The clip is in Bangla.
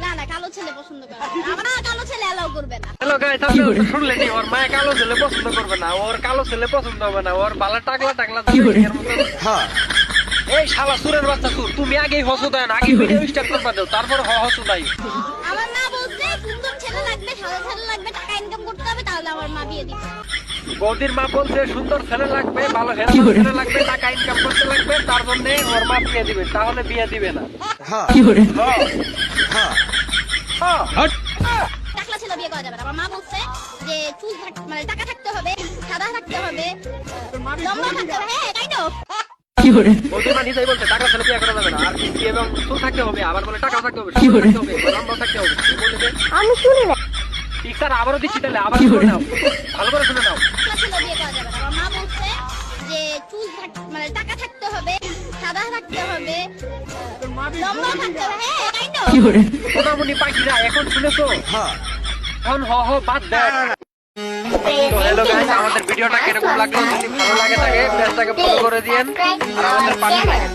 না না, কালো ছেলে পছন্দ করে না। আমার কালো ছেলে অ্যালাউ করবে না। হ্যালো গাইস, আপনি তো শুনলেনই, ওর মায়ে কালো ছেলে পছন্দ করবে না, ওর কালো ছেলে পছন্দ হবে না, ওর বালা টাকলা টাকলা হ্যাঁ। এই শালা সুরের বাচ্চা সুর, তুমি আগেই হসো দেন, আগে ভিডিও স্টার্ট করবা দাও, তারপর হসো দাই। আমার মা বলছে সুন্দর ছেলে লাগবে, সাদা ছেলে লাগবে, টাকা ইনকাম করতে হবে, তাহলে আমার মা বিয়ে দিবে। বৌদির মা বলছে সুন্দর ছেলে লাগবে, ভালো হেরাম ছেলে লাগবে, টাকা ইনকাম করতে লাগবে, তার জন্য ওর মা বিয়ে দিবে, তাহলে বিয়ে দিবে না। হ্যাঁ টাকলা ছেলে বিয়ে করা যাবে না। আমার মা বলছে যে চুল মানে টাকা থাকতে হবে, সাদা থাকতে হবে, লম্বা থাকতে হবে। হ্যাঁ তাই তো। বৌদির মা নিজেই বলছে টাকা ছেলে বিয়ে করা যাবে না, আর কি এবং চুল থাকতে হবে, আবার বলে টাকা থাকতে হবে, লম্বা থাকতে হবে। আমি শুনি না। ঠিক স্যার, আবারও দিচ্ছি, তাহলে আবার শুনে নাও, ভালো করে শুনে নাও। টাকলা ছেলে বিয়ে করা যাবে না। আমার মা বলছে যে চুল মানে টাকা থাকতে হবে, সাদা থাকতে হবে, লম্বা থাকতে হবে। হ্যাঁ তাই তো। সোনামণি পাখিরা এখন শুনেছো? এখন হ বাদ দেন। হ্যালো গাইস, আমাদের ভিডিওটা কিরকম লাগলো? যদি ভালো লাগে থাকে পেজটাকে ফলো করে দিয়েন আর আমাদের পাশে থাকেন।